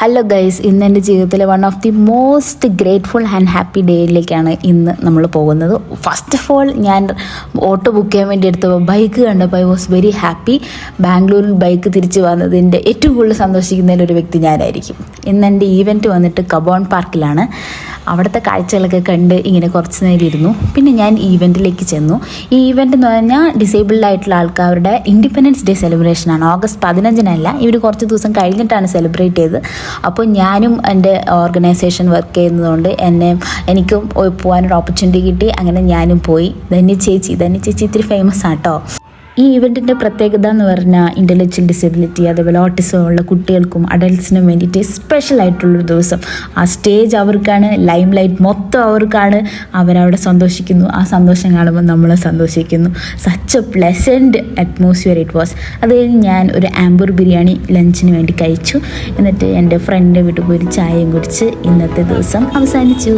Hello guys, ഇന്ന് എൻ്റെ ജീവിതത്തിലെ one of the most grateful and happy ഡേയിലേക്കാണ് ഇന്ന് നമ്മൾ പോകുന്നത്. ഫസ്റ്റ് ഓഫ് ഓൾ, ഞാൻ ഓട്ടോ ബുക്ക് ചെയ്യാൻ വേണ്ടി എടുത്തപ്പോൾ ബൈക്ക് കണ്ടപ്പോൾ ഐ വാസ് വെരി ഹാപ്പി. ബാംഗ്ലൂരിൽ ബൈക്ക് തിരിച്ച് വന്നതിൻ്റെ ഏറ്റവും കൂടുതൽ സന്തോഷിക്കുന്നതിലൊരു വ്യക്തി ഞാനായിരിക്കും. ഇന്ന് എൻ്റെ ഈവൻറ്റ് വന്നിട്ട് കബോൺ പാർക്കിലാണ്. അവിടുത്തെ കാഴ്ചകളൊക്കെ കണ്ട് ഇങ്ങനെ കുറച്ച് നേരം ഇരുന്നു. പിന്നെ ഞാൻ ഈവൻറ്റിലേക്ക് ചെന്നു. ഈ ഈവൻറ്റ് എന്ന് പറഞ്ഞാൽ ഡിസേബിൾഡ് ആയിട്ടുള്ള ആൾക്കാരുടെ ഇൻഡിപെൻഡൻസ് ഡേ സെലിബ്രേഷനാണ്. ഓഗസ്റ്റ് 15-നല്ല, ഇവർ കുറച്ച് ദിവസം കഴിഞ്ഞിട്ടാണ് സെലിബ്രേറ്റ് ചെയ്തത്. അപ്പോൾ ഞാനും എൻ്റെ ഓർഗനൈസേഷൻ വർക്ക് ചെയ്യുന്നതുകൊണ്ട് എനിക്കും പോകാനൊരു ഓപ്പർച്യൂണിറ്റി കിട്ടി. അങ്ങനെ ഞാനും പോയി. ധന്യ ചേച്ചി ഇത്തിരി ഫേമസ് ആട്ടോ. ഈ ഇവൻറ്റിൻ്റെ പ്രത്യേകത എന്ന് പറഞ്ഞാൽ ഇൻ്റലക്ച്വൽ ഡിസബിലിറ്റി, അതേപോലെ ഓട്ടിസം ഉള്ള കുട്ടികൾക്കും അഡൽട്ട്സിനും വേണ്ടിയിട്ട് സ്പെഷ്യലായിട്ടുള്ളൊരു ദിവസം. ആ സ്റ്റേജ് അവർക്കാണ്, ലൈം ലൈറ്റ് മൊത്തം അവർക്കാണ്. അവരവിടെ സന്തോഷിക്കുന്നു. ആ സന്തോഷം കാണുമ്പോൾ നമ്മൾ സന്തോഷിക്കുന്നു. Such A pleasant atmosphere it was. അത് കഴിഞ്ഞ് ഞാൻ ഒരു ആംബൂർ ബിരിയാണി ലഞ്ചിന് വേണ്ടി കഴിച്ചു. എന്നിട്ട് എൻ്റെ ഫ്രണ്ടിൻ്റെ വീട്ടിൽ പോയി ഒരു ചായയും കുടിച്ച് ഇന്നത്തെ ദിവസം അവസാനിച്ചു.